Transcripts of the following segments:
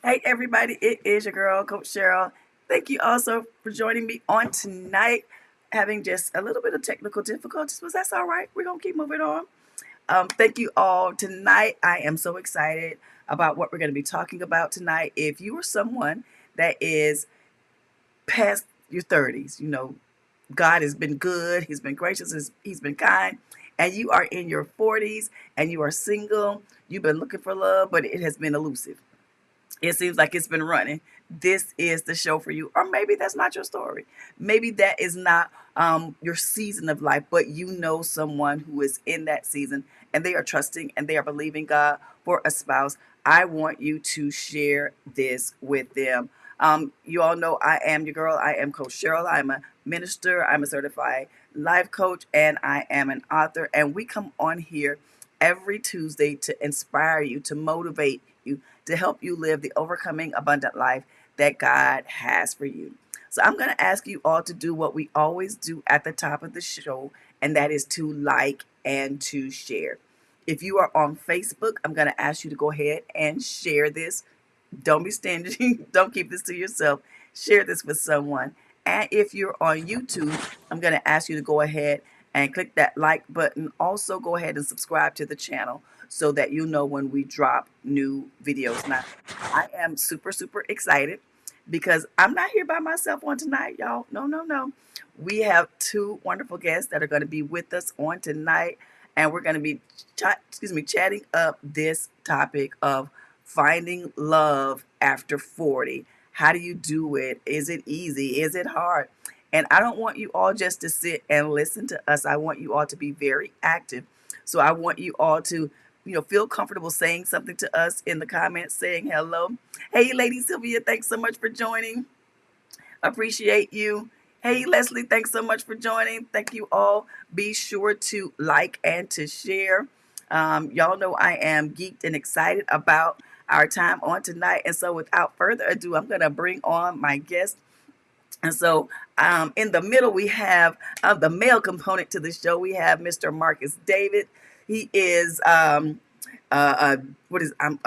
Hey everybody, it is your girl, Coach Cheryl. Thank you also for joining me on tonight. Having just a little bit of technical difficulties, but that's all right. We're gonna keep moving on. Thank you all tonight. I am so excited about what we're going to be talking about tonight. If you are someone that is past your 30s, you know, God has been good, He's been gracious, He's been kind, and you are in your 40s and you are single, you've been looking for love, but it has been elusive. It seems like it's been running. This is the show for you. Or maybe that's not your story. Maybe that is not your season of life, but you know someone who is in that season and they are trusting and they are believing God for a spouse. I want you to share this with them. You all know I am your girl. I am Coach Cheryl. I'm a minister. I'm a certified life coach, and I am an author. And we come on here every Tuesday to inspire you, to motivate you, to help you live the overcoming abundant life that God has for you. So I'm going to ask you all to do what we always do at the top of the show, and that is to like and to share. If you are on Facebook, I'm going to ask you to go ahead and share this. Don't be stingy. Don't keep this to yourself. Share this with someone. And if you're on YouTube, I'm going to ask you to go ahead and click that like button. Also, go ahead and subscribe to the channel so that you know when we drop new videos. Now, I am super, super excited because I'm not here by myself on tonight, y'all. No, no, no. We have two wonderful guests that are going to be with us on tonight, and we're going to be chatting up this topic of finding love after 40. How do you do it? Is it easy? Is it hard? And I don't want you all just to sit and listen to us. I want you all to be very active. So I want you all to, feel comfortable saying something to us in the comments, saying hello. Hey, Lady Sylvia, thanks so much for joining. Appreciate you. Hey, Leslie, thanks so much for joining. Thank you all. Be sure to like and to share. Y'all know I am geeked and excited about our time on tonight. And so without further ado, I'm going to bring on my guest. And so in the middle, we have the male component to the show. We have Mr. Marcus Davis. He is a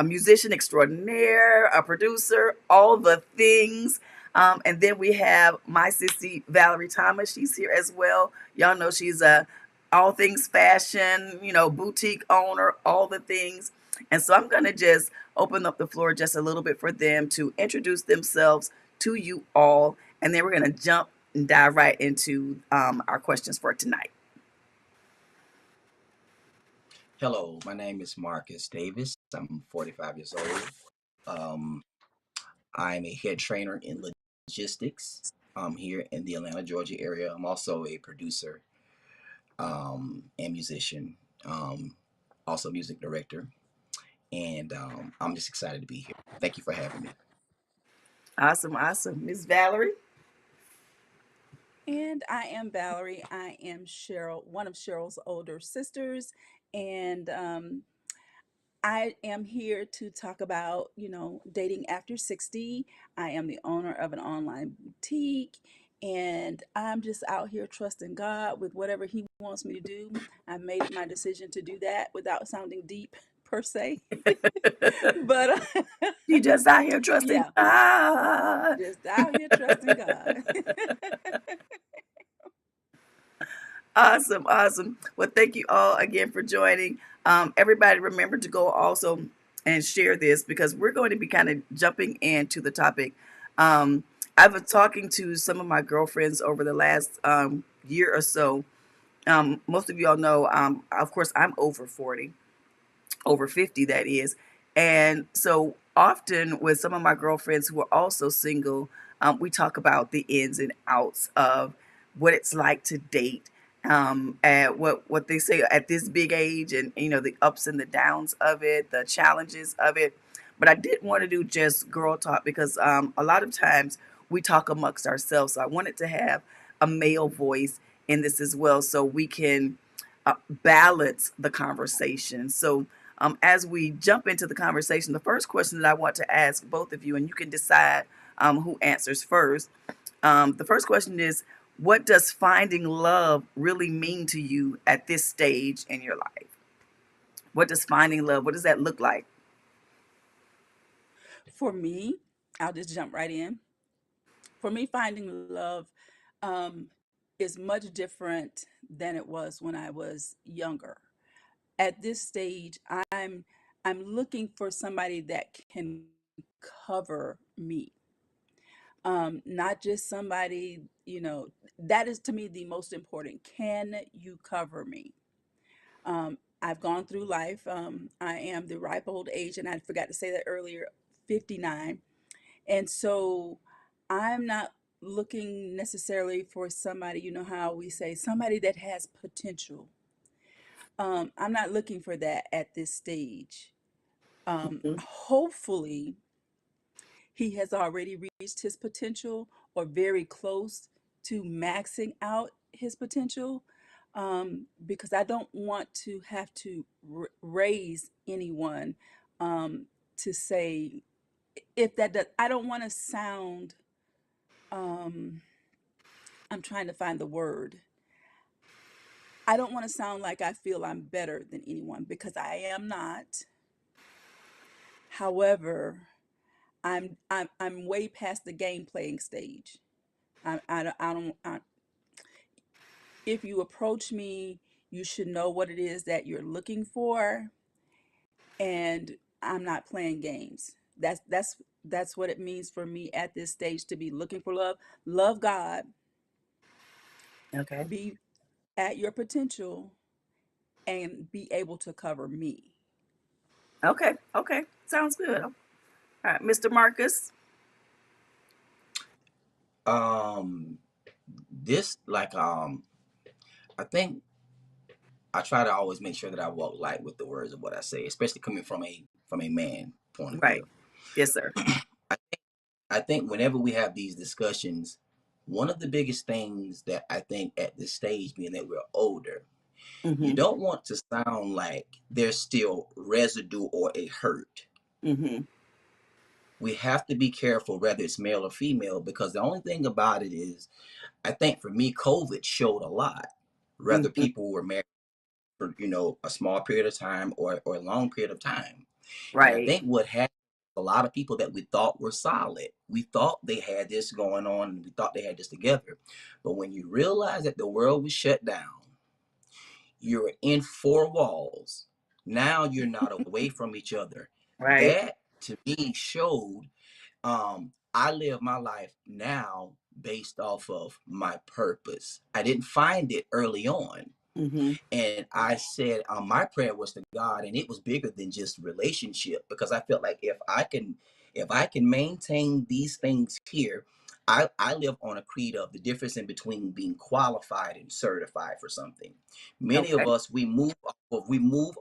musician extraordinaire, a producer, all the things. And then we have my sissy, Valerie Thomas. She's here as well. Y'all know she's a all things fashion, boutique owner, all the things. And so I'm going to just open up the floor just a little bit for them to introduce themselves to you all. And then we're going to jump and dive right into our questions for tonight. Hello, my name is Marcus Davis. I'm 45 years old. Um, I'm a head trainer in logistics here in the Atlanta, Georgia area. I'm also a producer and musician, also music director. And I'm just excited to be here. Thank you for having me. Awesome, awesome. Miss Valerie? And I am Valerie. I am Cheryl, one of Cheryl's older sisters. And I am here to talk about, dating after 60. I am the owner of an online boutique. And I'm just out here trusting God with whatever He wants me to do. I made my decision to do that without sounding deep per se. But You just out here trusting yeah, God. just out here trusting God. Awesome, awesome. Well, thank you all again for joining. Everybody, remember to go also and share this because we're going to be kind of jumping into the topic. I've been talking to some of my girlfriends over the last year or so. Most of y'all know, of course, I'm over 40, over 50, that is. And so often with some of my girlfriends who are also single, we talk about the ins and outs of what it's like to date, at what they say at this big age, and the ups and the downs of it, the challenges of it. But I didn't want to do just girl talk because a lot of times we talk amongst ourselves. So I wanted to have a male voice in this as well, so we can balance the conversation. So as we jump into the conversation, the first question that I want to ask both of you, and you can decide who answers first. The first question is, what does finding love really mean to you at this stage in your life? What does finding love, what does that look like? For me, I'll just jump right in. For me, finding love um, is much different than it was when I was younger. At this stage, I'm looking for somebody that can cover me. Not just somebody, that is to me the most important. Can you cover me? I've gone through life. I am the ripe old age, and I forgot to say that earlier, 59. And so I'm not looking necessarily for somebody, you know how we say somebody that has potential. I'm not looking for that at this stage. Mhm. Hopefully, he has already reached his potential or very close to maxing out his potential, because I don't want to have to raise anyone, to say if that does, I don't want to sound, um, I'm trying to find the word. I don't want to sound like I feel I'm better than anyone because I am not. However, I'm way past the game playing stage. I don't. If you approach me, you should know what it is that you're looking for, and I'm not playing games. That's what it means for me at this stage to be looking for love. Love God, Okay. be at your potential, and be able to cover me. Okay. Okay. Sounds good. All right, Mr. Marcus. Um, this like I think I try to always make sure that I walk light with the words of what I say, especially coming from a man point of Right. view. Yes, sir. I I think whenever we have these discussions, one of the biggest things that I think at this stage, being that we're older, you Mm-hmm. don't want to sound like there's still residue or a hurt. Mm-hmm. We have to be careful whether it's male or female, because the only thing about it is, I think for me, COVID showed a lot. Whether Mm-hmm. people were married for a small period of time or a long period of time. And I Right. think what happened, a lot of people that we thought were solid, we thought they had this going on and we thought they had this together. But when you realize that the world was shut down, you're in four walls, now you're not away from each other. Right. That to me showed, I live my life now based off of my purpose. I didn't find it early on. Mm-hmm. And I said, my prayer was to God, and it was bigger than just relationship, because I felt like if I can maintain these things here, I live on a creed of the difference in between being qualified and certified for something. Many of Okay. us, we move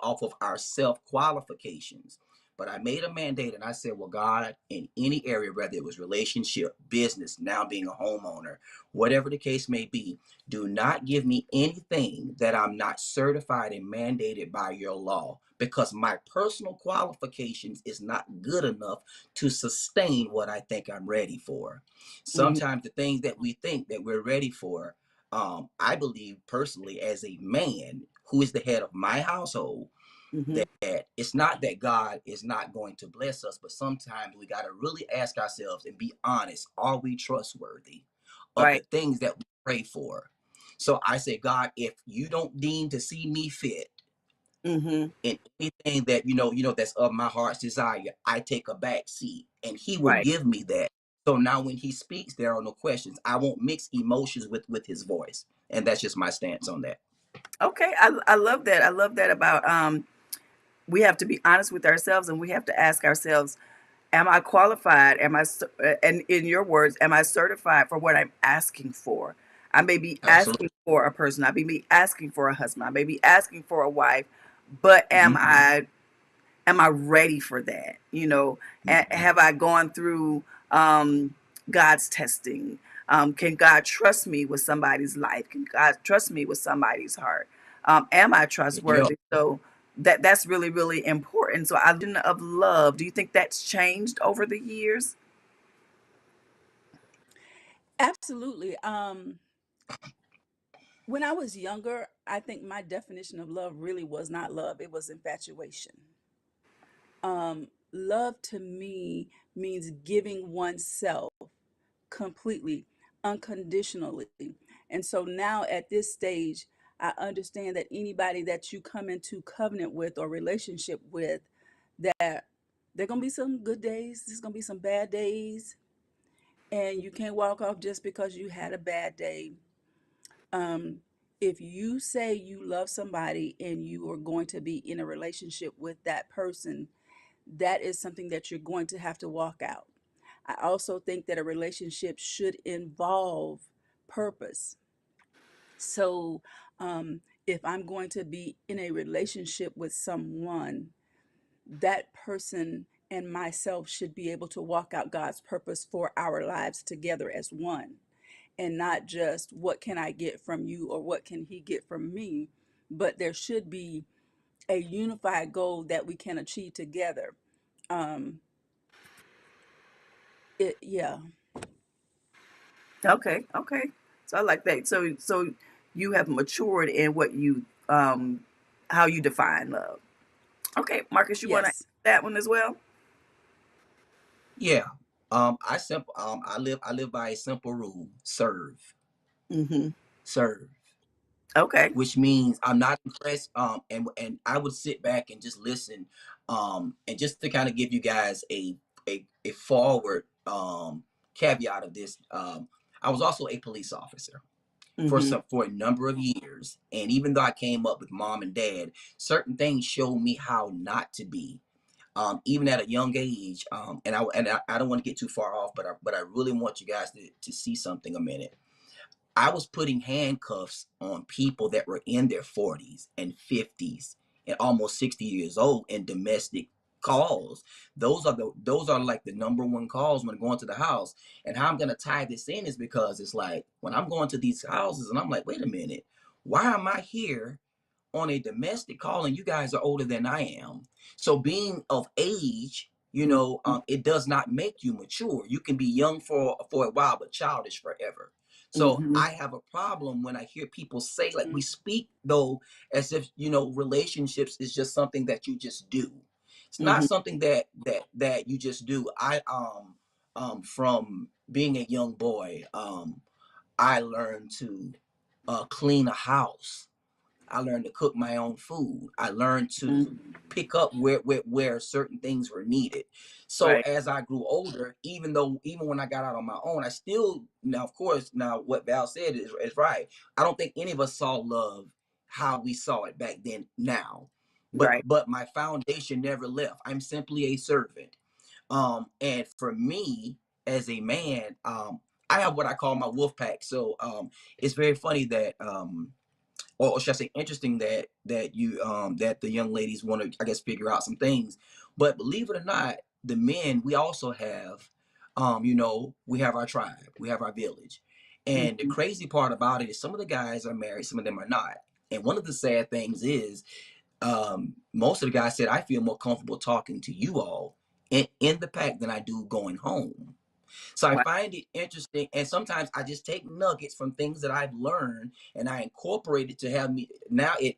off of our self qualifications. But I made a mandate and I said, well, God, in any area, whether it was relationship, business, now being a homeowner, whatever the case may be, do not give me anything that I'm not certified and mandated by your law, because my personal qualifications is not good enough to sustain what I think I'm ready for. Mm-hmm. Sometimes the things that we think that we're ready for, I believe personally, as a man who is the head of my household, Mm-hmm. that it's not that God is not going to bless us, but sometimes we got to really ask ourselves and be honest. Are we trustworthy of the Right. things that we pray for? So I say, God, if you don't deem to see me fit Mm-hmm. in anything that that's of my heart's desire, I take a back seat, and He will Right. give me that. So now when He speaks, there are no questions. I won't mix emotions with His voice, and that's just my stance on that. Okay. I love that. I love that about we have to be honest with ourselves, and we have to ask ourselves, am I qualified? And in your words, am I certified for what I'm asking for? I may be Absolutely. asking for a person. I may be asking for a husband. I may be asking for a wife, but Hmm. am I ready for that? You know, have I gone through God's testing. Can God trust me with somebody's life? Can God trust me with somebody's heart? Am I Yeah. trustworthy? So that's really, really important. So, I of love. Do you think that's changed over the years? Absolutely. When I was younger, I think my definition of love really was not love, it was infatuation. Love to me means giving oneself completely, unconditionally. And so now at this stage, I understand that anybody that you come into covenant with or relationship with, that there are going to be some good days, there's going to be some bad days, and you can't walk off just because you had a bad day. Um, if you say you love somebody and you are going to be in a relationship with that person, that is something that you're going to have to walk out. I also think that a relationship should involve purpose. So, if I'm going to be in a relationship with someone, that person and myself should be able to walk out God's purpose for our lives together as one, and not just what can I get from you or what can he get from me, but there should be a unified goal that we can achieve together. Um, yeah. Okay, okay. So I like that. So you have matured in what you how you define love. Okay, Marcus, you want to Yes. that one as well? Yeah. I live by a simple rule: serve, Mm-hmm. serve. Okay. Which means I'm not impressed. And I would sit back and just listen. And just to kind of give you guys a forward caveat of this. I was also a police officer Mm-hmm. for a number of years, and even though I came up with mom and dad, certain things showed me how not to be. Even at a young age, I don't want to get too far off, but I really want you guys to see something a minute. I was putting handcuffs on people that were in their 40s and 50s and almost 60 years old in domestic calls. Those are like the number one calls when going to the house. And how I'm gonna tie this in is because it's like when I'm going to these houses and I'm like, wait a minute, why am I here on a domestic call and you guys are older than I am? So being of age, it does not make you mature. You can be young for a while, but childish forever. So Mm-hmm. I have a problem when I hear people say, like, we speak though as if relationships is just something that you just do. It's not Mm-hmm. something that you just do. From being a young boy, I learned to clean a house. I learned to cook my own food. I learned to Mm-hmm. pick up where certain things were needed. So Right. as I grew older, even when I got out on my own, I still now of course now what Val said is right. I don't think any of us saw love how we saw it back then now. But Right. but my foundation never left. I'm simply a servant. And for me as a man, I have what I call my wolf pack. So it's very funny that or should I say interesting that the young ladies want to, I guess, figure out some things. But believe it or not, the men, we also have we have our tribe, we have our village. And the Mm-hmm. crazy part about it is some of the guys are married, some of them are not. And one of the sad things is most of the guys said I feel more comfortable talking to you all in the pack than I do going home. So I Wow. find it interesting, and sometimes I just take nuggets from things that I've learned, and I incorporate it to have me. Now it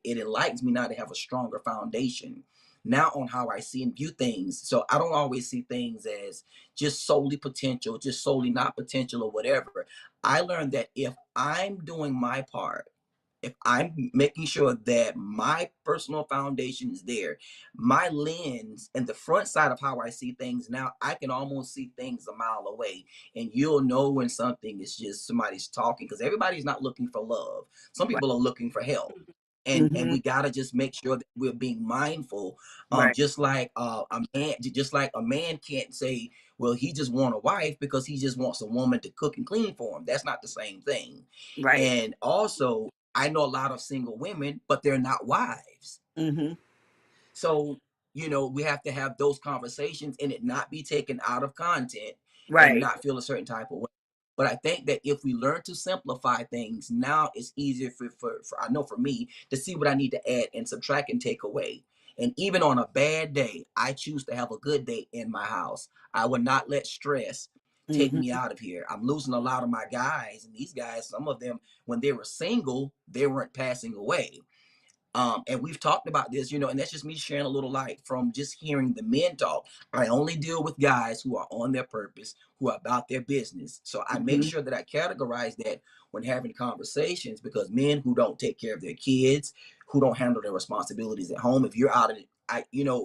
enlightens me now to have a stronger foundation now on how I see and view things. So I don't always see things as just solely potential, just solely not potential or whatever. I learned that if I'm doing my part, if I'm making sure that my personal foundation is there, my lens and the front side of how I see things now, I can almost see things a mile away. And you'll know when something is just somebody's talking because everybody's not looking for love. Some Right. people are looking for help. And Mm-hmm. we gotta just make sure that we're being mindful. Right. Just like a man can't say, well, he just want a wife because he just wants a woman to cook and clean for him. That's not the same thing. Right. And also, I know a lot of single women, but they're not wives. Mm-hmm. So, we have to have those conversations and it not be taken out of content and Right. not feel a certain type of way. But I think that if we learn to simplify things, now it's easier for I know for me to see what I need to add and subtract and take away. And even on a bad day, I choose to have a good day in my house. I will not let stress take me Hmm. out of here. I'm losing a lot of my guys, and these guys, some of them, when they were single, they weren't passing away. And we've talked about this, and that's just me sharing a little light from just hearing the men talk. I only deal with guys who are on their purpose, who are about their business. So I make Hmm. sure that I categorize that when having conversations, because men who don't take care of their kids, who don't handle their responsibilities at home, if you're out of it,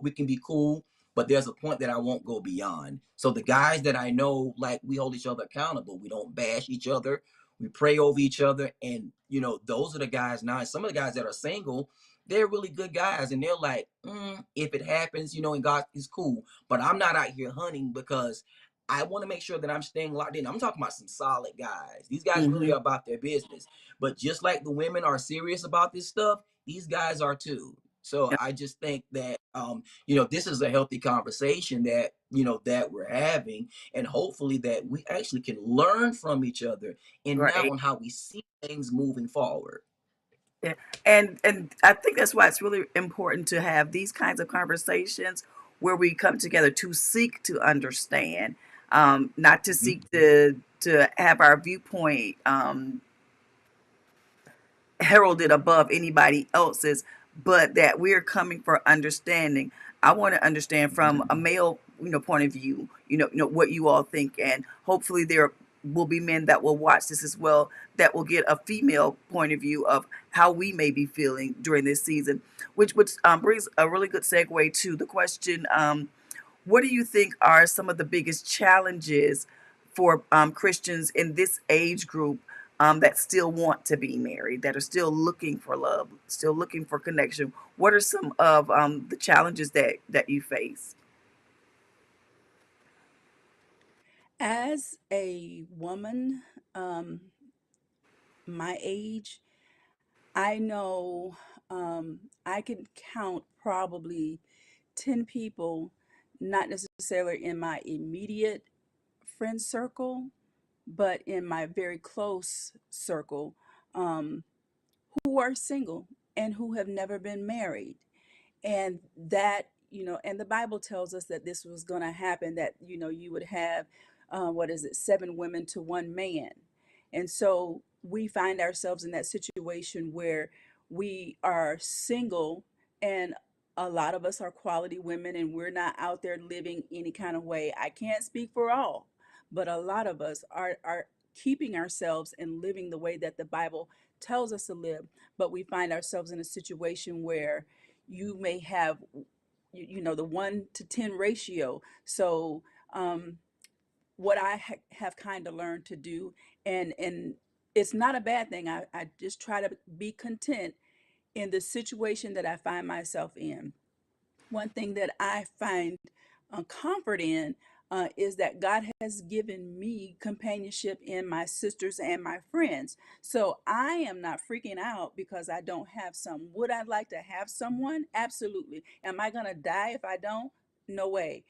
we can be cool, but there's a point that I won't go beyond. So the guys that I know, like, we hold each other accountable. We don't bash each other. We pray over each other. And, those are the guys now. And some of the guys that are single, they're really good guys, and they're like, if it happens, and God is cool. But I'm not out here hunting because I want to make sure that I'm staying locked in. I'm talking about some solid guys. These guys really Hmm. are about their business. But just like the women are serious about this stuff, these guys are too. So I just think that this is a healthy conversation that we're having, and hopefully that we actually can learn from each other and now Right. on how we see things moving forward. Yeah. And I think that's why it's really important to have these kinds of conversations where we come together to seek to understand, not to seek to have our viewpoint heralded above anybody else's, but that we're coming for understanding. I want to understand from a male, point of view, what you all think, and hopefully there will be men that will watch this as well that will get a female point of view of how we may be feeling during this season, which brings a really good segue to the question. What do you think are some of the biggest challenges for Christians in this age group that still want to be married, that are still looking for love, still looking for connection? What are some of the challenges that you face? As a woman, um, my age, I know I can count probably 10 people, not necessarily in my immediate friend circle, but in my very close circle, um, who are single and who have never been married. And that, and the Bible tells us that this was going to happen, that, you would have, what is it, 7 women to 1 man. And so we find ourselves in that situation where we are single, and a lot of us are quality women, and we're not out there living any kind of way. I can't speak for all, but a lot of us are keeping ourselves and living the way that the Bible tells us to live. But we find ourselves in a situation where you may have, the 1 to 10 ratio. So um, what I have kind of learned to do, and it's not a bad thing. I just try to be content in the situation that I find myself in. One thing that I find comfort in is that God has given me companionship in my sisters and my friends. So I am not freaking out because I don't have some. Would I like to have someone? Absolutely. Am I going to die if I don't? No way.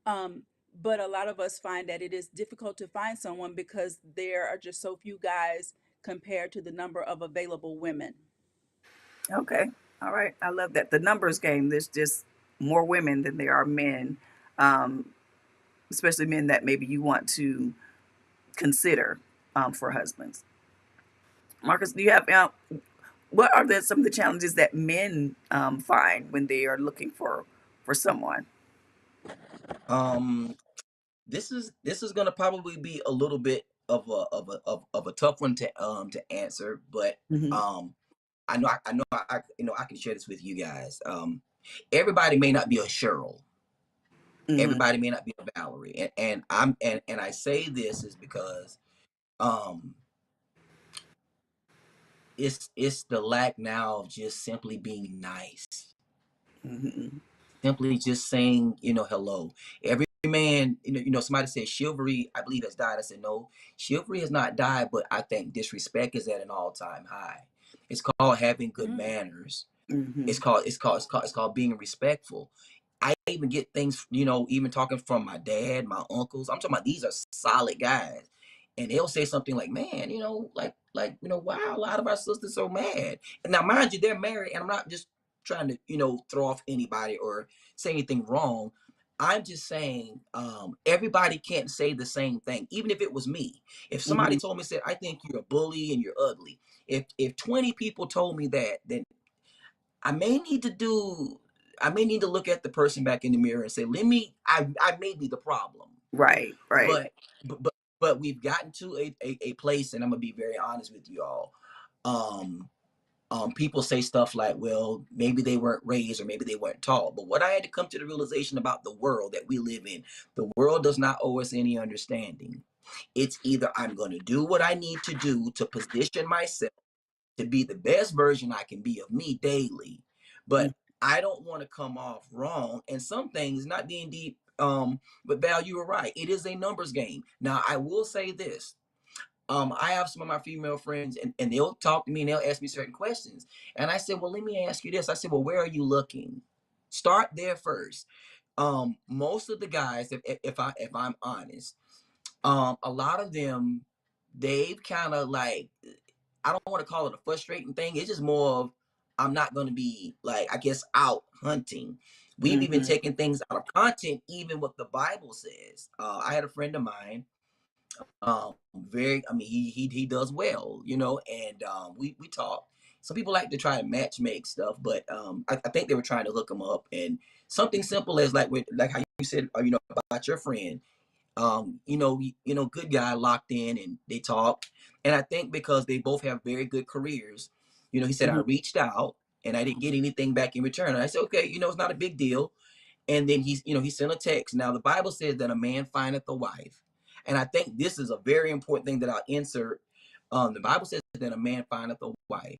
Um, but a lot of us find that it is difficult to find someone because there are just so few guys compared to the number of available women. Okay, all right, I love that. The numbers game. There's just more women than there are men, um, especially men that maybe you want to consider for husbands. Marcus, do you have what are some of the challenges that men find when they are looking for someone? Um, this is gonna probably be a little bit of a tough one to answer, but Hmm. I can share this with you guys. Everybody may not be a Cheryl. Hmm. Everybody may not be a Valerie, and I say this is because um it's the lack now of just simply being nice, Hmm. simply just saying, hello. Every man, somebody said chivalry, I believe, has died. I said, no, chivalry has not died, but I think disrespect is at an all-time high. It's called having good Mm. manners. Hmm. It's called being respectful. I even get things, even talking from my dad, my uncles. I'm talking about these are solid guys. And they'll say something like, man, why are a lot of our sisters so mad? And now, mind you, they're married, and I'm not just trying to, throw off anybody or say anything wrong. I'm just saying, everybody can't say the same thing. Even if it was me, if somebody Mm-hmm. told me, said, I think you're a bully and you're ugly. If 20 people told me that, then I may need to do I may need to look at the person back in the mirror and say, I may be the problem. Right, right. But but we've gotten to a place, and I'm gonna be very honest with you all. Um People say stuff like, well, maybe they weren't raised or maybe they weren't taught. But what I had to come to the realization about the world that we live in, the world does not owe us any understanding. It's either I'm gonna do what I need to do to position myself to be the best version I can be of me daily. But I don't want to come off wrong. And some things, not being deep, but Val, you were right. It is a numbers game. Now, I will say this. I have some of my female friends, and they'll talk to me and they'll ask me certain questions. And I said, well, let me ask you this. I said, well, where are you looking? Start there first. Most of the guys, if I'm honest, a lot of them, they've kind of like, I don't want to call it a frustrating thing. It's just more of, I'm not going to be like, I guess, out hunting. We've even Mm-hmm. taken things out of content, even what the Bible says. I had a friend of mine, I mean, he does well, and we talk. Some people like to try to match make stuff, but I think they were trying to hook him up, and something simple as like how you said, about your friend, good guy, locked in, and they talk. And I think because they both have very good careers, he said, I Mm-hmm. reached out and I didn't get anything back in return. And I said, okay, it's not a big deal. And then he sent a text. Now the Bible says that a man findeth a wife. And I think this is a very important thing that I'll insert. The Bible says that a man findeth a wife.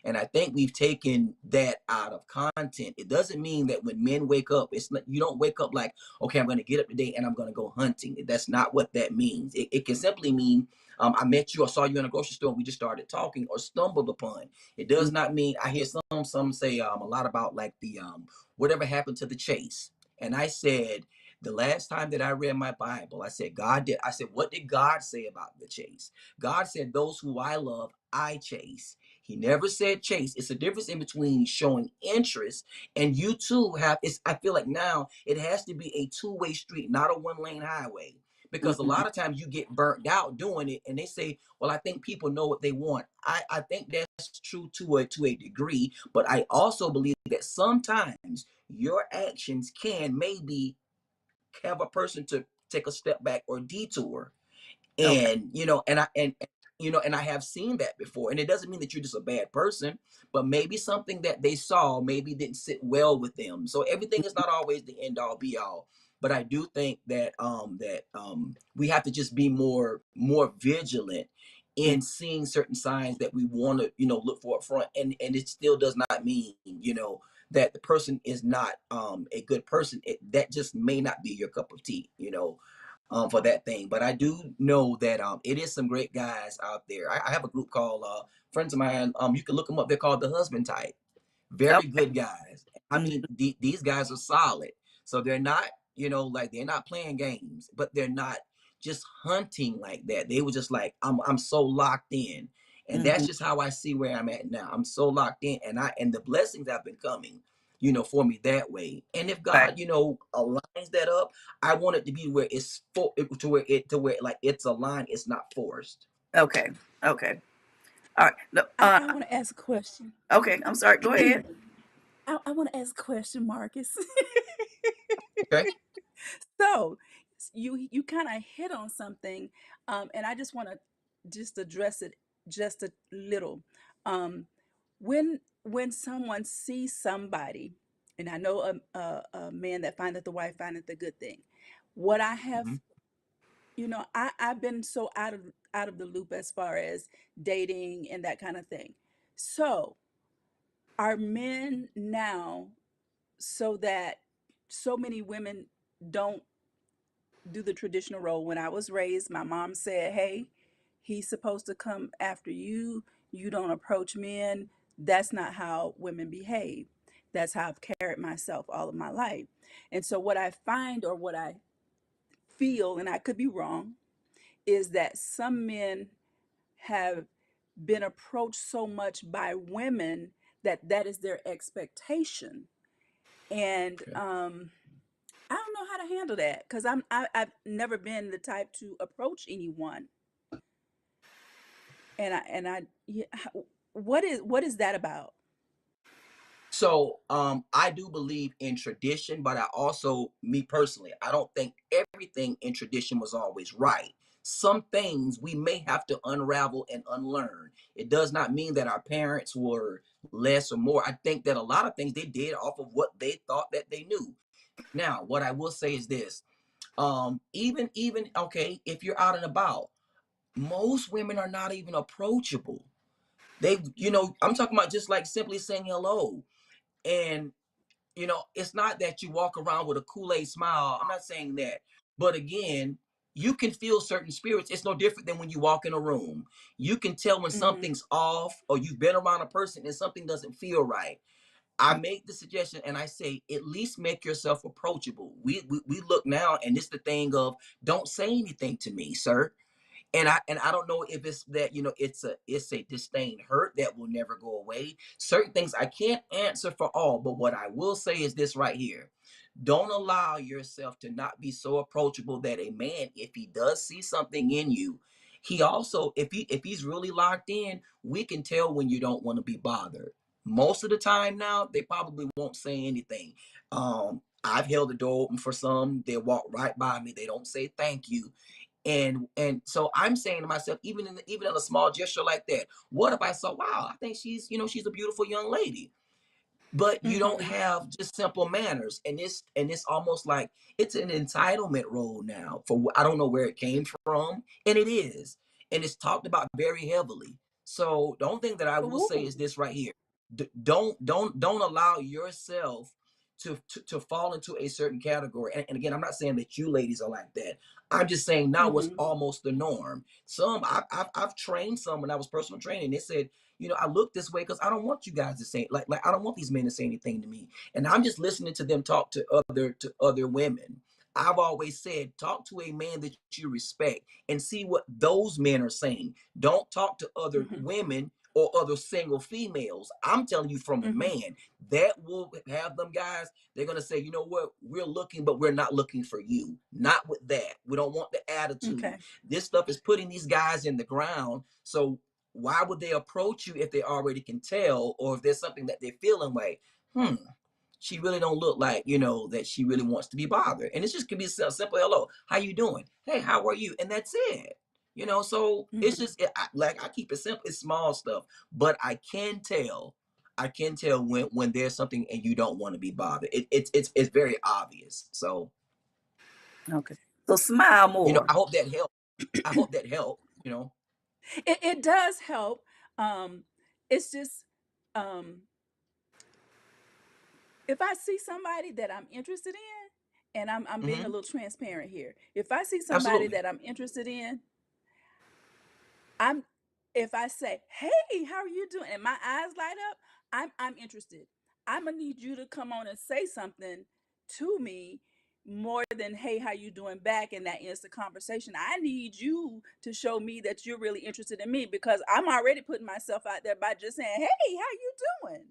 And I think we've taken that out of content. It doesn't mean that when men wake up, it's not, you don't wake up like, okay, I'm going to get up today and I'm going to go hunting. That's not what that means. It can simply mean, I met you or saw you in a grocery store and we just started talking or stumbled upon. It does not mean, I hear some say a lot about like the whatever happened to the chase. And I said, the last time that I read my Bible, I said, what did God say about the chase? God said, those who I love, I chase. He never said chase. It's a difference in between showing interest, and you too I feel like now it has to be a two-way street, not a one-lane highway. Because a Mm-hmm. lot of times you get burnt out doing it, and they say, well, I think people know what they want. I think that's true to a degree, but I also believe that sometimes your actions can maybe have a person to take a step back or detour. Okay. And and I have seen that before, and it doesn't mean that you're just a bad person, but maybe something that they saw maybe didn't sit well with them. So everything is not always the end all be all, but I do think that we have to just be more vigilant in seeing certain signs that we want to look for up front. And it still does not mean that the person is not a good person. That just may not be your cup of tea, for that thing. But I do know that it is some great guys out there. I have a group called friends of mine. You can look them up. They're called the Husband Type. Very Okay. good guys. I mean, Mm-hmm. these guys are solid. So they're not, like they're not playing games, but they're not just hunting like that. They were just like, I'm so locked in. And Mm-hmm. that's just how I see where I'm at now. I'm so locked in, and the blessings have been coming, for me that way. And if Right. God, aligns that up, I want it to be where it's to where like it's aligned, it's not forced. Okay. Okay. All right. No, I want to ask a question. okay. I'm sorry. Go ahead. I want to ask a question, Marcus. Okay. So you kind of hit on something, and I just want to just address it just a little. When someone sees somebody, and I know a man that findeth the wife findeth the good thing. What I have, Hmm. I've been so out of the loop as far as dating and that kind of thing. So are men now, so that so many women don't do the traditional role. When I was raised, my mom said, hey, he's supposed to come after you. You don't approach men. That's not how women behave. That's how I've carried myself all of my life. And so what I find, or what I feel, and I could be wrong, is that some men have been approached so much by women that that is their expectation. And Okay. I don't know how to handle that, because I've never been the type to approach anyone. And I yeah, what is that about? So I do believe in tradition, but I also, me personally, I don't think everything in tradition was always right. Some things we may have to unravel and unlearn. It does not mean that our parents were less or more. I think that a lot of things they did off of what they thought that they knew. Now, what I will say is this. Even okay, if you're out and about, most women are not even approachable. I'm talking about just like simply saying hello. And it's not that you walk around with a Kool-Aid smile. I'm not saying that. But again, you can feel certain spirits. It's no different than when you walk in a room. You can tell when Mm-hmm. something's off, or you've been around a person and something doesn't feel right. I make the suggestion and I say, at least make yourself approachable. We look now, and it's the thing of, don't say anything to me, sir. And I don't know if it's that, it's a disdain hurt that will never go away. Certain things I can't answer for all, but what I will say is this right here. Don't allow yourself to not be so approachable that a man, if he does see something in you, he also, if he's really locked in, we can tell when you don't want to be bothered. Most of the time now, they probably won't say anything. I've held the door open for some. They walk right by me. They don't say thank you. And so I'm saying to myself, even in a small gesture like that, what if I saw, wow, I think she's a beautiful young lady, but you don't Mm-hmm. have just simple manners, and it's almost like it's an entitlement role now. I don't know where it came from, and it is, and it's talked about very heavily. So the only thing that I will say Ooh. is this right here. Don't allow yourself to fall into a certain category. And again, I'm not saying that you ladies are like that. I'm just saying now what's Mm-hmm. almost the norm. I've trained some when I was personal training. They said, I look this way because I don't want you guys to say, like I don't want these men to say anything to me. And I'm just listening to them talk to other women. I've always said, talk to a man that you respect and see what those men are saying. Don't talk to other Mm-hmm. women or other single females. I'm telling you from a Mm-hmm. man that will have them guys. They're gonna say, you know what, we're looking, but we're not looking for you. Not with that. We don't want the attitude. Okay. This stuff is putting these guys in the ground. So why would they approach you if they already can tell, or if there's something that they're feeling like, hmm, she really don't look like, that she really wants to be bothered. And it's just can be simple, hello, how you doing? Hey, how are you? And that's it. So it's Mm-hmm. just like I keep it simple. It's small stuff, but I can tell when there's something and you don't want to be bothered. It's very obvious. So Okay. So smile more. I hope that helped. I hope that helped. It does help. It's just, um, if I see somebody that I'm interested in, and I'm being a Hmm. little transparent here. If I see somebody Absolutely. that I'm interested in, I'm if I say, "Hey, how are you doing?" and my eyes light up, I'm interested. I'm gonna need you to come on and say something to me more than, "Hey, how you doing?" back in that instant conversation. I need you to show me that you're really interested in me, because I'm already putting myself out there by just saying, "Hey, how you doing?"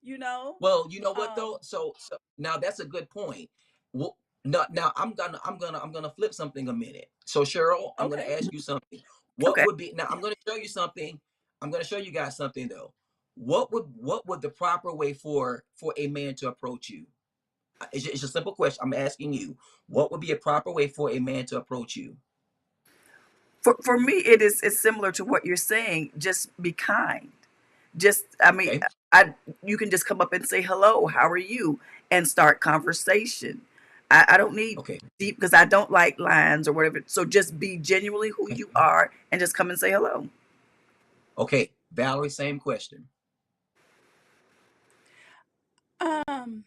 You know? Well, you know what though? Um, So now that's a good point. Well, now I'm gonna flip something a minute. So Cheryl, I'm gonna okay. ask you something. What Okay. would be now? I'm gonna show you something. I'm gonna show you guys something though. What would the proper way for a man to approach you? It's a simple question. I'm asking you. What would be a proper way for a man to approach you? For me, it's similar to what you're saying. Just be kind. Just, I mean, Okay. I you can just come up and say hello, how are you, and start conversation. I don't need Okay. deep, because I don't like lines or whatever. So just be genuinely who Okay. you are and just come and say hello. Okay. Valerie, same question. Um,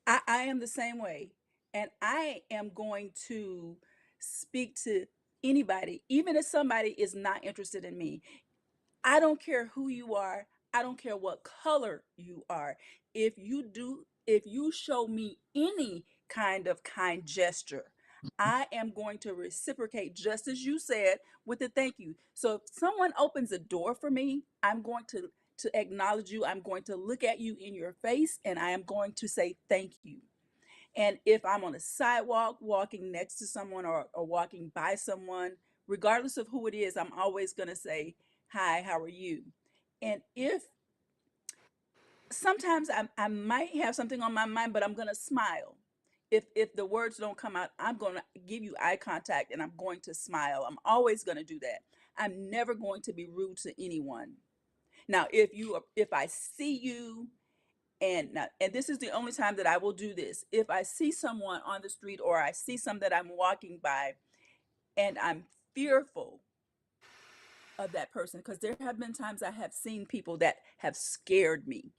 I am the same way. And I am going to speak to anybody, even if somebody is not interested in me. I don't care who you are. I don't care what color you are. If you show me any kind of kind gesture, I am going to reciprocate just as you said with a thank you. So if someone opens a door for me, I'm going to acknowledge you. I'm going to look at you in your face and I am going to say thank you. And if I'm on a sidewalk walking next to someone or walking by someone, regardless of who it is, I'm always going to say, "Hi, how are you?" And if sometimes I might have something on my mind, but I'm going to smile. If the words don't come out, I'm going to give you eye contact and I'm going to smile. I'm always going to do that. I'm never going to be rude to anyone. Now, if I see you and this is the only time that I will do this. If I see someone on the street or I see some that I'm walking by and I'm fearful of that person, because there have been times I have seen people that have scared me.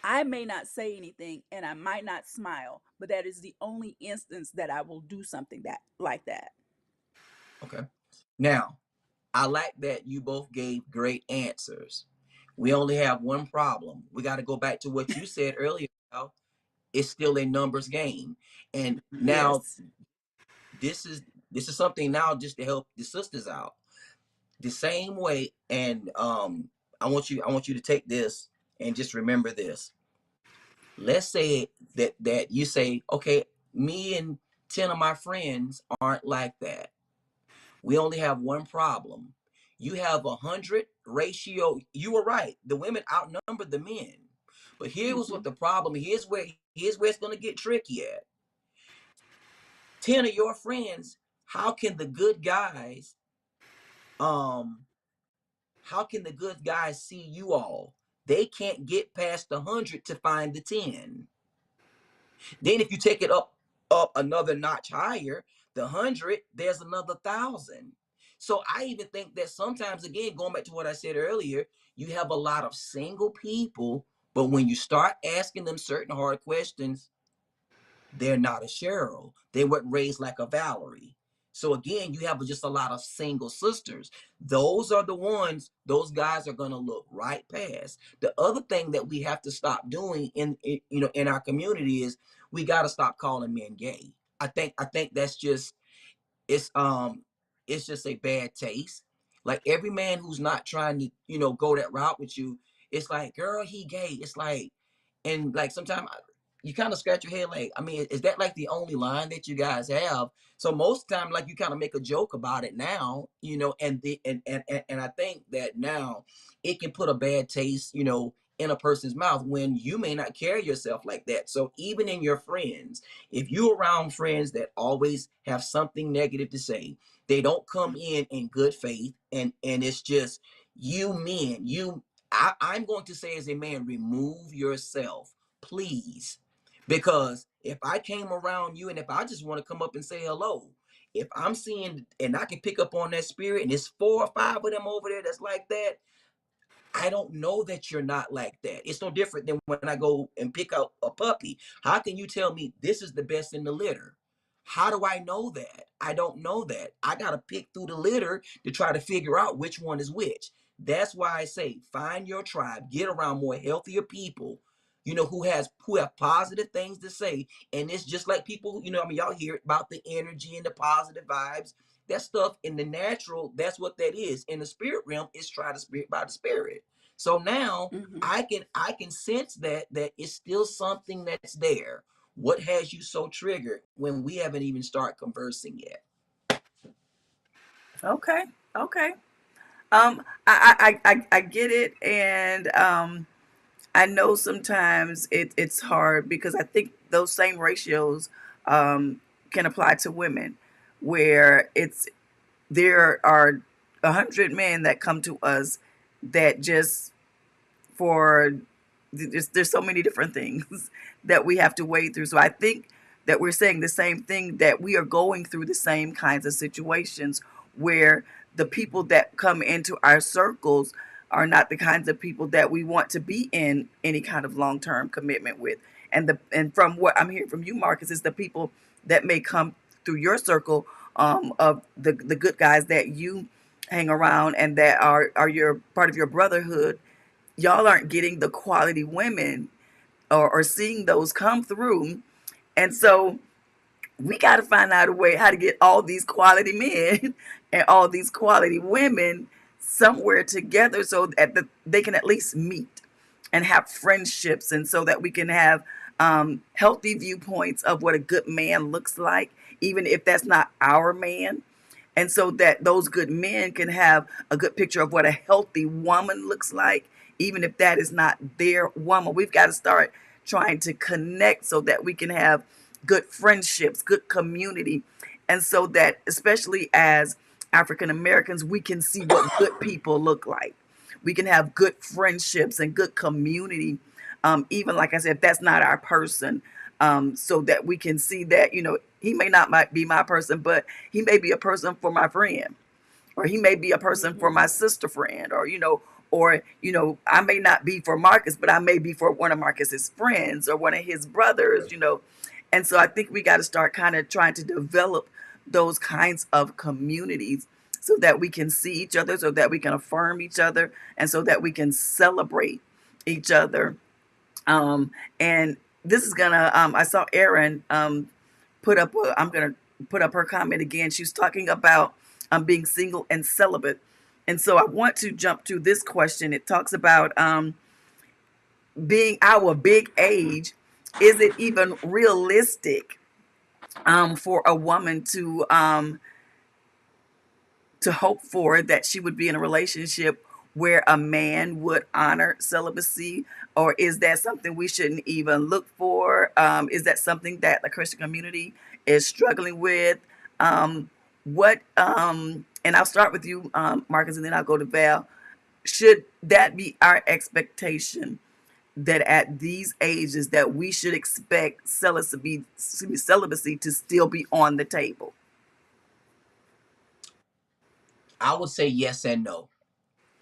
I may not say anything and I might not smile, but that is the only instance that I will do something that like that. Okay. Now, I like that you both gave great answers. We only have one problem. We got to go back to what you said earlier. It's still a numbers game, and now Yes. this is this is something now just to help the sisters out the same way. And I want you to take this and just remember this. Let's say that you say, okay, me and 10 of my friends aren't like that. We only have one problem. You have 100 ratio. You were right. The women outnumber the men. But here was Mm-hmm. what the problem. Here's where it's gonna get tricky at. 10 of your friends, how can the good guys um how can the good guys see you all? They can't get past 100 to find the 10. Then if you take it up another notch higher, the 100, there's another 1,000. So I even think that sometimes, again, going back to what I said earlier, you have a lot of single people, but when you start asking them certain hard questions, they're not a Cheryl. They weren't raised like a Valerie. So again, you have just a lot of single sisters. Those are the ones, those guys are gonna look right past. The other thing that we have to stop doing in our community is we gotta stop calling men gay. I think that's just it's it's just a bad taste. Like every man who's not trying to, go that route with you, it's like, girl, he gay. It's like, and like sometimes you kind of scratch your head like, I mean, is that like the only line that you guys have? So most time, like you kind of make a joke about it now, and I think that now it can put a bad taste, in a person's mouth when you may not carry yourself like that. So even in your friends, if you're around friends that always have something negative to say, they don't come in good faith, and it's just you men, I'm going to say as a man, remove yourself, please. Because if I came around you and if I just want to come up and say hello, if I'm seeing and I can pick up on that spirit and it's 4 or 5 of them over there that's like that, I don't know that you're not like that. It's no different than when I go and pick up a puppy. How can you tell me this is the best in the litter? How do I know that? I don't know that. I got to pick through the litter to try to figure out which one is which. That's why I say find your tribe, get around more healthier people, who have positive things to say. And it's just like people, I mean, y'all hear about the energy and the positive vibes. That stuff in the natural, that's what that is. In the spirit realm, it's trying to spirit by the spirit. So now Mm-hmm. I can sense that it's still something that's there. What has you so triggered when we haven't even started conversing yet? Okay. Okay. I get it, and I know sometimes it's hard because I think those same ratios can apply to women, where there are 100 men that come to us that just for there's so many different things that we have to wade through. So I think that we're saying the same thing, that we are going through the same kinds of situations where the people that come into our circles are not the kinds of people that we want to be in any kind of long-term commitment with. And from what I'm hearing from you, Marcus, is the people that may come through your circle, of the good guys that you hang around and that are your part of your brotherhood, y'all aren't getting the quality women or seeing those come through. And so we got to find out a way how to get all these quality men and all these quality women somewhere together so that they can at least meet and have friendships, and so that we can have healthy viewpoints of what a good man looks like, even if that's not our man, and so that those good men can have a good picture of what a healthy woman looks like, even if that is not their woman. We've got to start trying to connect so that we can have good friendships, good community, and so that, especially as African Americans, we can see what good people look like. We can have good friendships and good community, even like I said, if that's not our person, so that we can see that, he may not might be my person, but he may be a person for my friend, or he may be a person for Mm-hmm. my sister friend, or I may not be for Marcus, but I may be for one of Marcus's friends or one of his brothers. And so I think we got to start kind of trying to develop those kinds of communities so that we can see each other, so that we can affirm each other, and so that we can celebrate each other. And this is gonna I saw Erin I'm gonna put up her comment again. She was talking about being single and celibate. And so I want to jump to this question. It talks about being our big age. Is it even realistic for a woman to hope for that she would be in a relationship where a man would honor celibacy? Or is that something we shouldn't even look for? Is that something that the Christian community is struggling with? And I'll start with you, Marcus, and then I'll go to Val. Should that be our expectation, that at these ages that we should expect celibacy to still be on the table? I would say yes and no.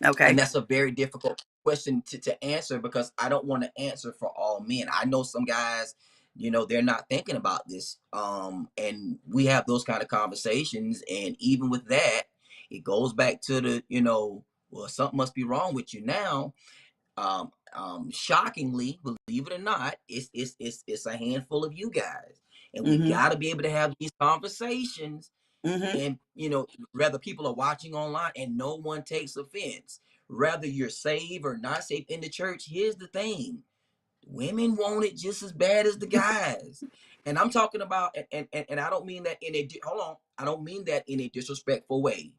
And Okay. that's a very difficult question to answer because I don't want to answer for all men. I know some guys, they're not thinking about this. And we have those kind of conversations. And even with that, it goes back to well, something must be wrong with you now. Shockingly, believe it or not, it's a handful of you guys. And we Mm-hmm. gotta be able to have these conversations, Mm-hmm. and whether people are watching online and no one takes offense, whether you're saved or not saved in the church. Here's the thing: women want it just as bad as the guys. And I'm talking about, and I don't mean that in a hold on, I don't mean that in a disrespectful way.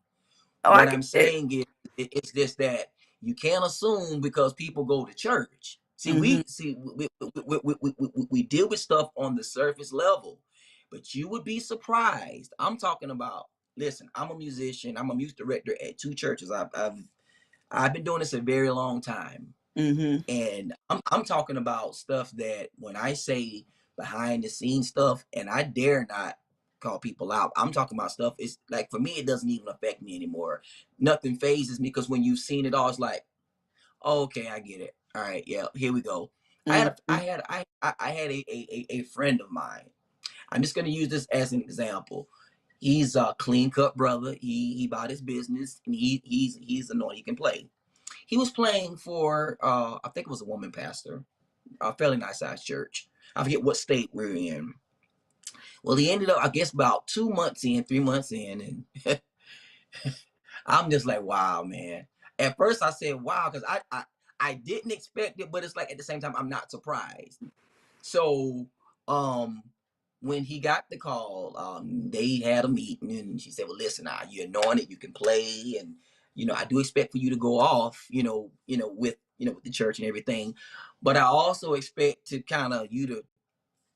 Oh, I What get I'm it. saying is, it's just that you can't assume because people go to church. See, Mm-hmm. we deal with stuff on the surface level, but you would be surprised. I'm talking about. Listen, I'm a musician. I'm a music director at two churches. I've been doing this a very long time, Mm-hmm. and I'm talking about stuff that when I say behind the scenes stuff, and I dare not call people out. I'm talking about stuff. It's like for me, it doesn't even affect me anymore. Nothing phases me because when you've seen it all, it's like, oh, okay, I get it. All right, yeah, here we go. Mm-hmm. I had a friend of mine. I'm just gonna use this as an example. He's a clean cut brother. He bought his business, and he's anointed. He can play. He was playing for I think it was a woman pastor, a fairly nice sized church. I forget what state we're in. Well, he ended up, I guess, about 2 months in, 3 months in, and I'm just like, wow, man. At first, I said, wow, because I didn't expect it, but it's like at the same time, I'm not surprised. So, um, when he got the call, they had a meeting, and she said, "Well, listen, now you're anointed, you can play, and I do expect for you to go off, with the church and everything, but I also expect to kind of you to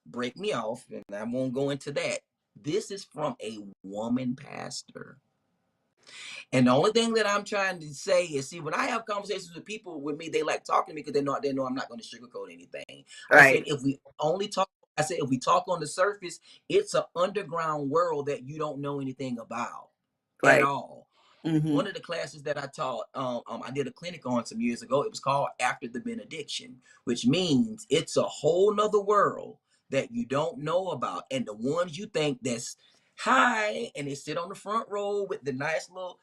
break me off, and I won't go into that. This is from a woman pastor." And the only thing that I'm trying to say is, see, when I have conversations with people with me, they like talking to me because they know I'm not going to sugarcoat anything. I said, Right. if we only talk, I said, if we talk on the surface, it's an underground world that you don't know anything about at Right. all. Mm-hmm. One of the classes that I taught, I did a clinic on some years ago. It was called After the Benediction, which means it's a whole nother world that you don't know about. And the ones you think that's high and they sit on the front row with the nice little,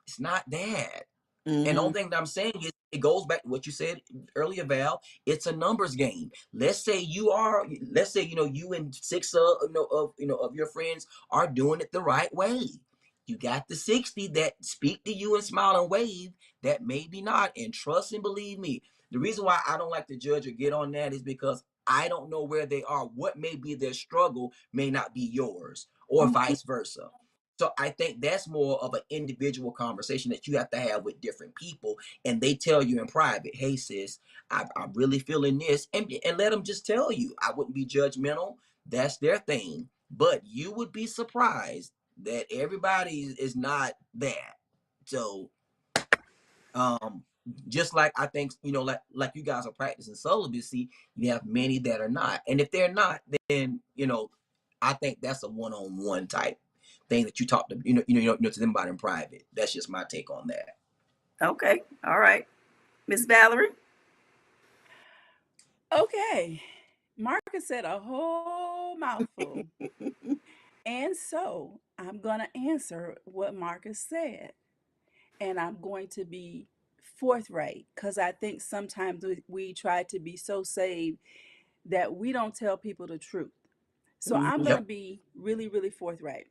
it's not that. And the Mm-hmm. only thing that I'm saying is it goes back to what you said earlier, Val. It's a numbers game. Let's say you and six of your friends are doing it the right way. You got the 60 that speak to you and smile and wave that maybe not. And trust and believe me, the reason why I don't like to judge or get on that is because I don't know where they are. What may be their struggle may not be yours, or Mm-hmm. vice versa. So I think that's more of an individual conversation that you have to have with different people, and they tell you in private, "Hey, sis, I'm really feeling this," and let them just tell you. I wouldn't be judgmental. That's their thing, but you would be surprised that everybody is not that. So, um, just like I think like you guys are practicing celibacy, you have many that are not, and if they're not, then I think that's a one-on-one type thing that you talk to to them about in private. That's just my take on that. Okay. All right. Miss Valerie. Okay. Marcus said a whole mouthful. And so I'm going to answer what Marcus said. And I'm going to be forthright because I think sometimes we try to be so saved that we don't tell people the truth. So I'm Mm-hmm. going to Yep. be really, really forthright.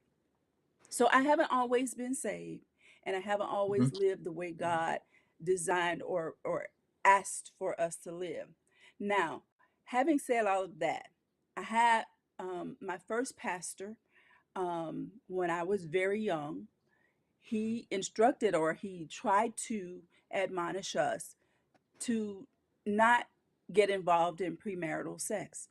So I haven't always been saved and I haven't Mm-hmm. always lived the way God designed or asked for us to live. Now, having said all of that, I had my first pastor when I was very young. He instructed or he tried to admonish us to not get involved in premarital sex.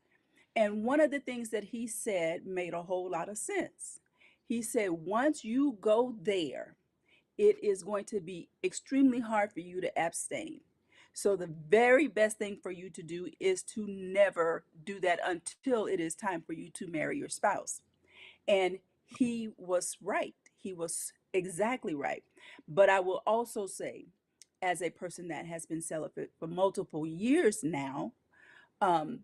And one of the things that he said made a whole lot of sense. He said, once you go there, it is going to be extremely hard for you to abstain. So, the very best thing for you to do is to never do that until it is time for you to marry your spouse. And he was right. He was exactly right. But I will also say, as a person that has been celibate for multiple years now, um,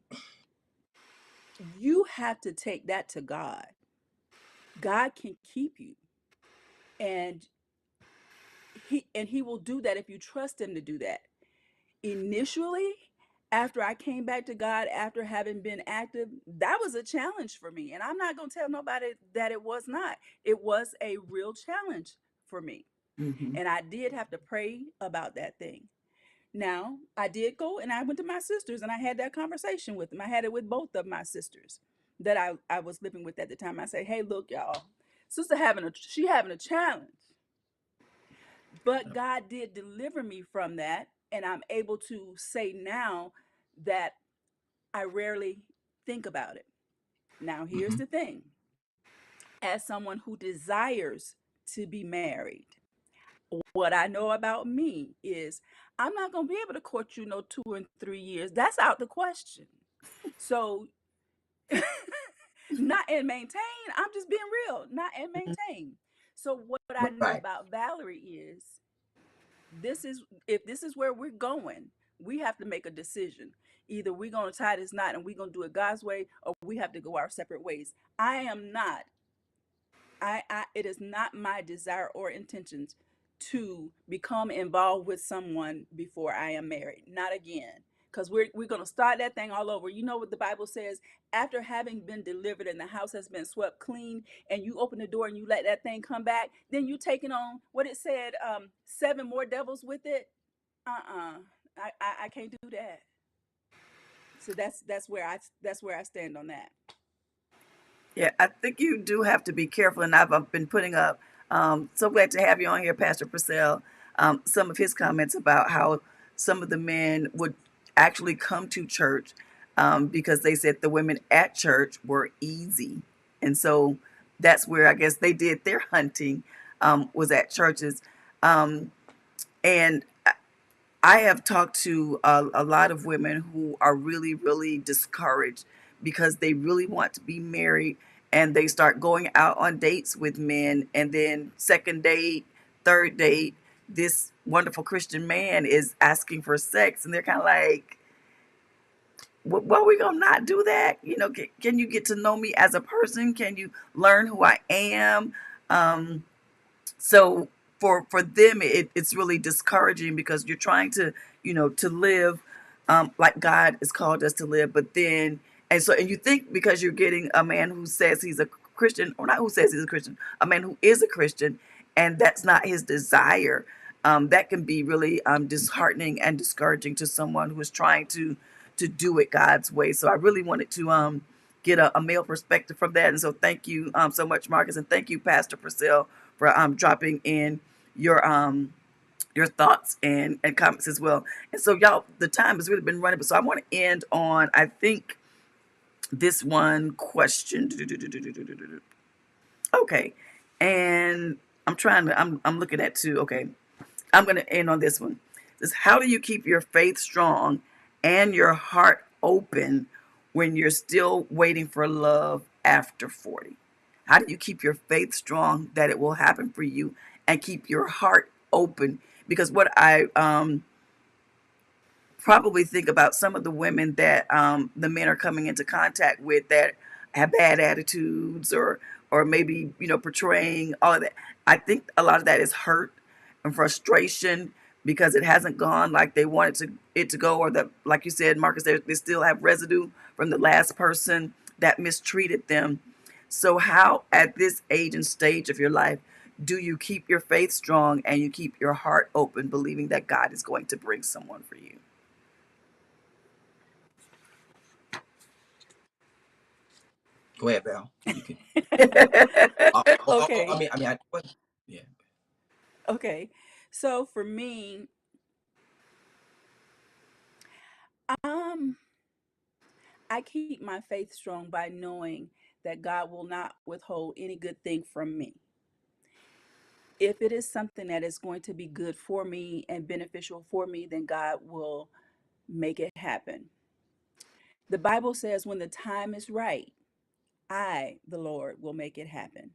you have to take that to God. God can keep you, and he will do that if you trust him to do that. Initially, after I came back to God after having been active, that was a challenge for me. And I'm not going to tell nobody that it was not. It was a real challenge for me. Mm-hmm. And I did have to pray about that thing. Now, I did go and I went to my sisters and I had that conversation with them. I had it with both of my sisters that I was living with at the time. I said, hey, look, y'all, sister having a challenge. But God did deliver me from that. And I'm able to say now that I rarely think about it. Now, here's Mm-hmm. the thing, as someone who desires to be married, what I know about me is I'm not going to be able to court you no 2 and 3 years. That's out the question. So, not and maintain, I'm just being real, not and maintain. So, what I know Right. about Valerie is this is if this is where we're going, we have to make a decision. Either we're going to tie this knot and we're going to do it God's way, or we have to go our separate ways. I am not I it is not my desire or intentions to become involved with someone before I am married. Not again. Because we're gonna start that thing all over. You know what the Bible says? After having been delivered and the house has been swept clean, and you open the door and you let that thing come back, then you taking on what it said, 7 more devils with it. Uh-uh. I can't do that. So that's where I stand on that. Yeah, I think you do have to be careful, and I've been putting up. So glad to have you on here, Pastor Purcell. Some of his comments about how some of the men would actually come to church because they said the women at church were easy, and so that's where I guess they did their hunting was at churches. Um, and I have talked to a lot of women who are really, really discouraged because they really want to be married and they start going out on dates with men. And then, second date, third date, this wonderful Christian man is asking for sex. And they're kind of like, well, are we going to not do that? Can you get to know me as a person? Can you learn who I am? So for them it's really discouraging because you're trying to, to live like God has called us to live, but then and you think because you're getting a man who says he's a Christian, or not who says he's a Christian, a man who is a Christian, and that's not his desire. That can be really disheartening and discouraging to someone who is trying to do it God's way. So I really wanted to get a male perspective from that. And so thank you so much, Marcus, and thank you, Pastor Purcell, for dropping in your thoughts and comments as well. And so y'all, the time has really been running, but so I want to end on, I think, this one question. Okay. And I'm looking at two. Okay. I'm going to end on this one. It says, how do you keep your faith strong and your heart open when you're still waiting for love after 40? How do you keep your faith strong that it will happen for you and keep your heart open? Because what I probably think about some of the women that the men are coming into contact with that have bad attitudes, or maybe, portraying all of that. I think a lot of that is hurt and frustration because it hasn't gone like they wanted it to go, or that, like you said, Marcus, they still have residue from the last person that mistreated them. So how, at this age and stage of your life, do you keep your faith strong and you keep your heart open, believing that God is going to bring someone for you? Go ahead, Val. You can. I Okay. mean, yeah. Okay. So for me, um, I keep my faith strong by knowing that God will not withhold any good thing from me. If it is something that is going to be good for me and beneficial for me, then God will make it happen. The Bible says, when the time is right, I, the Lord, will make it happen.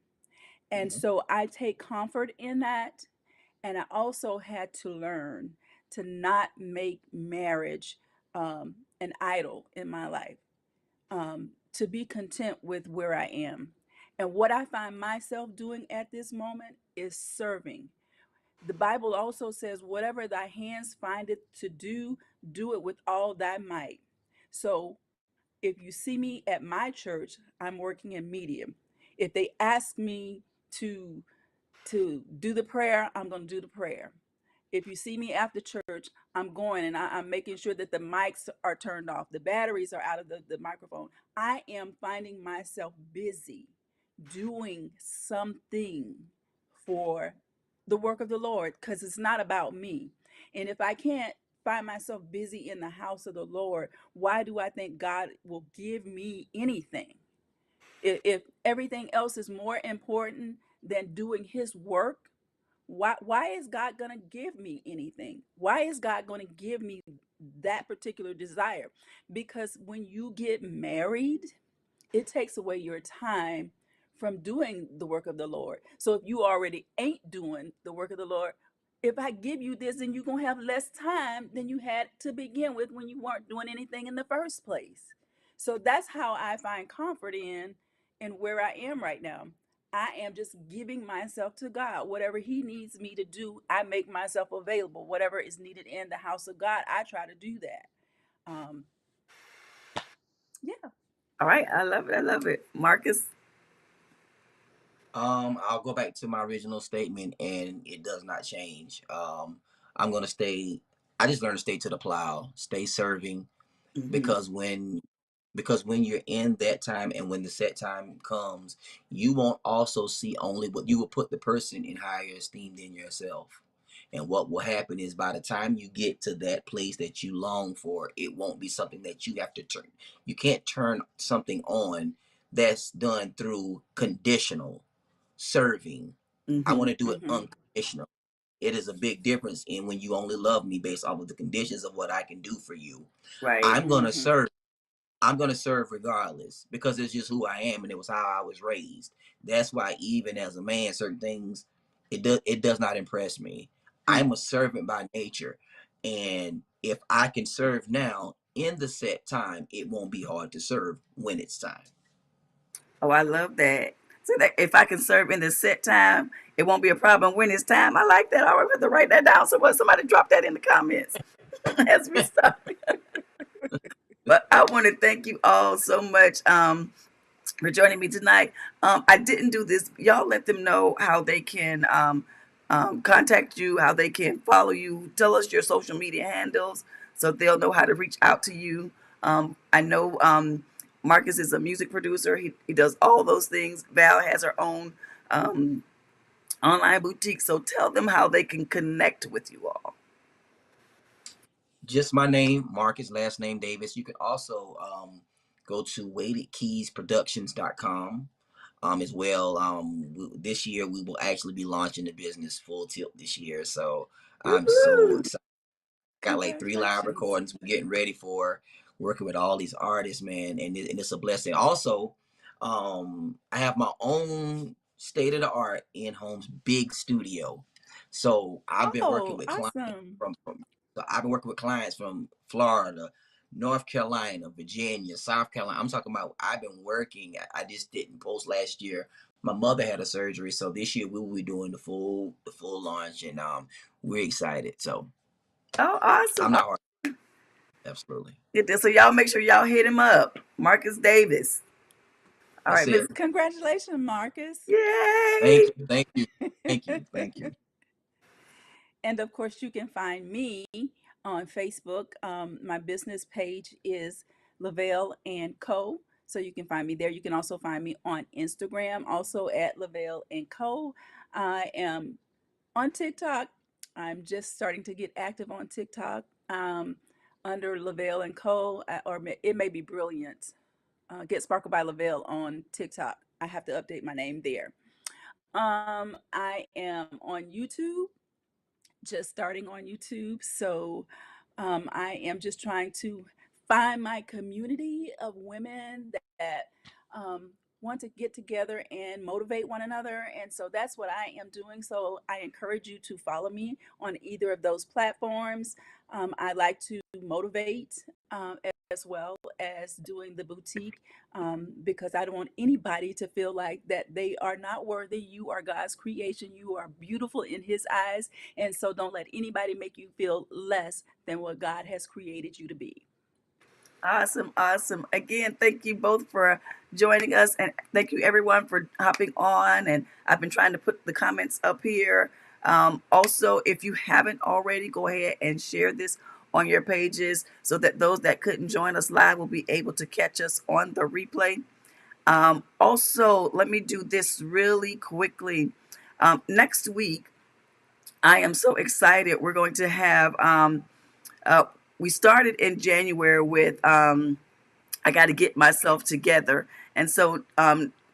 And Mhm. so I take comfort in that. And I also had to learn to not make marriage an idol in my life, to be content with where I am. And what I find myself doing at this moment is serving. The Bible also says, whatever thy hands find it to do, do it with all thy might. So if you see me at my church, I'm working in medium. If they ask me to do the prayer, I'm going to do the prayer. If you see me after church, I'm going and I'm making sure that the mics are turned off, the batteries are out of the microphone. I am finding myself busy doing something for the work of the Lord, because it's not about me. And if I can't find myself busy in the house of the Lord, why do I think God will give me anything? If everything else is more important than doing his work, why is God going to give me anything? Why is God going to give me that particular desire? Because when you get married, it takes away your time from doing the work of the Lord. So if you already ain't doing the work of the Lord, if I give you this, then you're going to have less time than you had to begin with when you weren't doing anything in the first place. So that's how I find comfort in where I am right now. I am just giving myself to God. Whatever he needs me to do, I make myself available. Whatever is needed in the house of God, I try to do that. Um, yeah. All right, I love it. I love it, Marcus. I'll go back to my original statement, and it does not change. I'm gonna stay. I just learned to stay to the plow, stay serving, Hmm. because when you're in that time and when the set time comes, you won't also see only what you will put the person in higher esteem than yourself. And what will happen is, by the time you get to that place that you long for, it won't be something that you have to turn. You can't turn something on that's done through conditional serving. I want Hmm. to do it Mm-hmm. unconditional. It is a big difference in when you only love me based off of the conditions of what I can do for you. Right. I'm gonna Mm-hmm. serve. I'm gonna serve regardless because it's just who I am and it was how I was raised. That's why even as a man, certain things it does not impress me. Mm. I'm a servant by nature, and if I can serve now in the set time, it won't be hard to serve when it's time. Oh, I love that. So that if I can serve in the set time, it won't be a problem when it's time. I like that. I'll have to write that down. So somebody drop that in the comments as we start. But I want to thank you all so much for joining me tonight. I didn't do this. Y'all let them know how they can contact you, how they can follow you. Tell us your social media handles so they'll know how to reach out to you. I know Marcus is a music producer. He does all those things. Val has her own um, online boutique. So tell them how they can connect with you all. Just my name, Marcus, last name Davis. You can also go to weightedkeysproductions.com as well. This year we will actually be launching the business full tilt this year. So I'm so Woo-hoo! excited. Got like 3 live Congratulations. recordings. We're getting ready for working with all these artists, man, and it's a blessing. Also, I have my own state of the art in homes big studio. So I've been working Oh, with clients awesome. from so I've been working with clients from Florida, North Carolina, Virginia, South Carolina. I'm talking about I've been working. I just didn't post last year. My mother had a surgery, so this year we will be doing the full launch, and we're excited. So Oh, awesome. I'm not hard. Absolutely. Get this. So y'all make sure y'all hit him up. Marcus Davis. All That's right, it. Miss. Congratulations, Marcus. Thank Yay! you. Thank you. Thank you. Thank you. And of course, you can find me on Facebook. My business page is Lavelle and Co. So you can find me there. You can also find me on Instagram, also at Lavelle and Co. I am on TikTok. I'm just starting to get active on TikTok under Lavelle and Co. It may be Brilliant. Get Sparkle by Lavelle on TikTok. I have to update my name there. I am on YouTube, just starting on YouTube. So I am just trying to find my community of women that want to get together and motivate one another. And so that's what I am doing. So I encourage you to follow me on either of those platforms. I like to motivate as well as doing the boutique because I don't want anybody to feel like that they are not worthy. You are God's creation. You are beautiful in His eyes. And so don't let anybody make you feel less than what God has created you to be. Awesome, awesome. Again, thank you both for joining us, and thank you everyone for hopping on. And I've been trying to put the comments up here. Also, if you haven't already, go ahead and share this on your pages so that those that couldn't join us live will be able to catch us on the replay. Also, let me do this really quickly. Next week, I am so excited. We're going to have, uh, we started in January with I got to get myself together. And so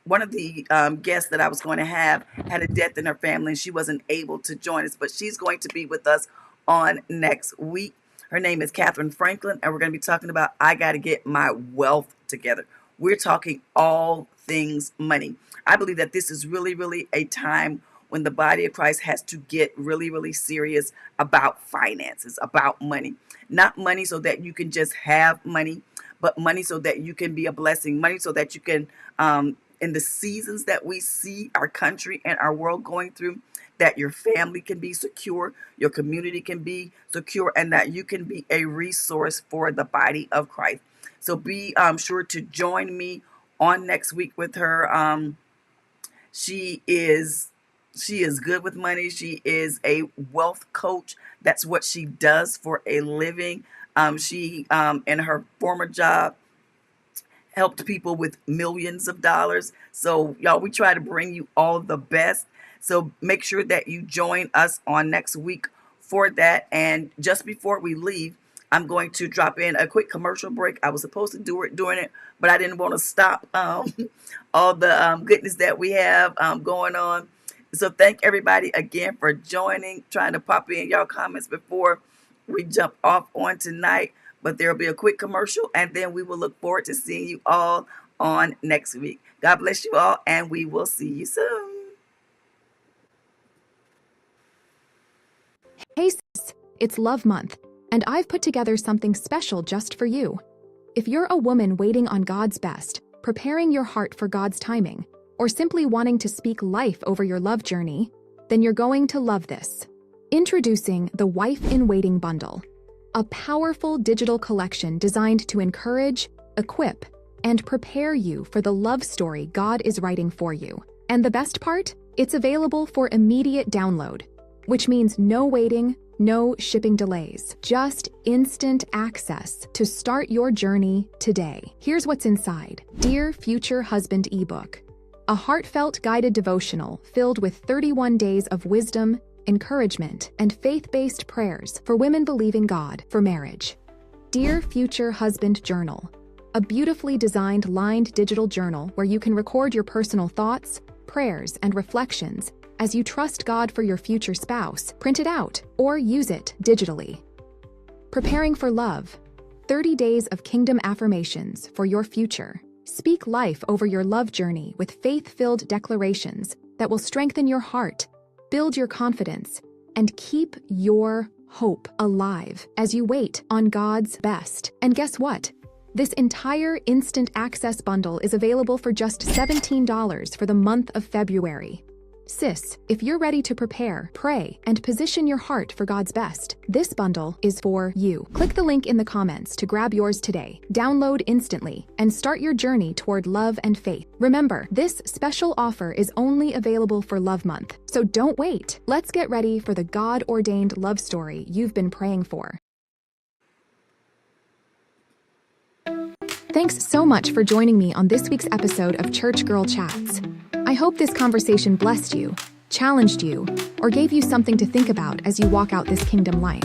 one of the guests that I was going to have had a death in her family and she wasn't able to join us, but she's going to be with us on next week. Her name is Catherine Franklin, and we're going to be talking about I got to get my wealth together. We're talking all things money. I believe that this is really, really a time when the body of Christ has to get really, really serious about finances, about money. Not money so that you can just have money, but money so that you can be a blessing, money so that you can, in the seasons that we see our country and our world going through, that your family can be secure, your community can be secure, and that you can be a resource for the body of Christ. So be sure to join me on next week with her. She is she is good with money. She is a wealth coach. That's what she does for a living. She in her former job helped people with millions of dollars. So y'all, we try to bring you all the best. So make sure that you join us on next week for that. And just before we leave, I'm going to drop in a quick commercial break. I was supposed to do it during it, but I didn't want to stop all the goodness that we have going on. So thank everybody again for joining, trying to pop in y'all comments before we jump off on tonight. But there'll be a quick commercial, and then we will look forward to seeing you all on next week. God bless you all, and we will see you soon. Hey sis, it's Love Month, and I've put together something special just for you. If you're a woman waiting on God's best, preparing your heart for God's timing, or simply wanting to speak life over your love journey, then you're going to love this. Introducing the Wife in Waiting Bundle, a powerful digital collection designed to encourage, equip, and prepare you for the love story God is writing for you. And the best part? It's available for immediate download, which means no waiting, no shipping delays, just instant access to start your journey today. Here's what's inside. Dear Future Husband ebook, a heartfelt guided devotional filled with 31 days of wisdom, encouragement, and faith-based prayers for women believing God for marriage. Dear Future Husband journal, a beautifully designed lined digital journal where you can record your personal thoughts, prayers, and reflections as you trust God for your future spouse. Print it out or use it digitally. Preparing for Love, 30 days of kingdom affirmations for your future. Speak life over your love journey with faith-filled declarations that will strengthen your heart, build your confidence, and keep your hope alive as you wait on God's best. And guess what? This entire instant access bundle is available for just $17 for the month of February. Sis, if you're ready to prepare, pray, and position your heart for God's best, this bundle is for you. Click the link in the comments to grab yours today. Download instantly and start your journey toward love and faith. Remember, this special offer is only available for Love Month, so don't wait. Let's get ready for the God-ordained love story you've been praying for. Thanks so much for joining me on this week's episode of Church Girl Chats. I hope this conversation blessed you, challenged you, or gave you something to think about as you walk out this kingdom life.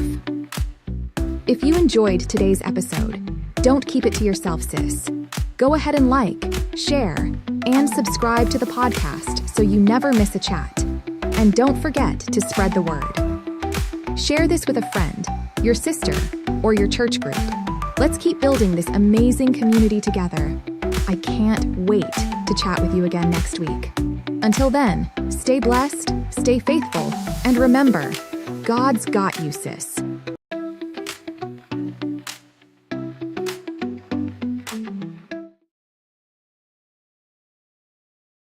If you enjoyed today's episode, don't keep it to yourself, sis. Go ahead and like, share, and subscribe to the podcast so you never miss a chat. And don't forget to spread the word. Share this with a friend, your sister, or your church group. Let's keep building this amazing community together. I can't wait to chat with you again next week. Until then, stay blessed, stay faithful, and remember, God's got you, sis.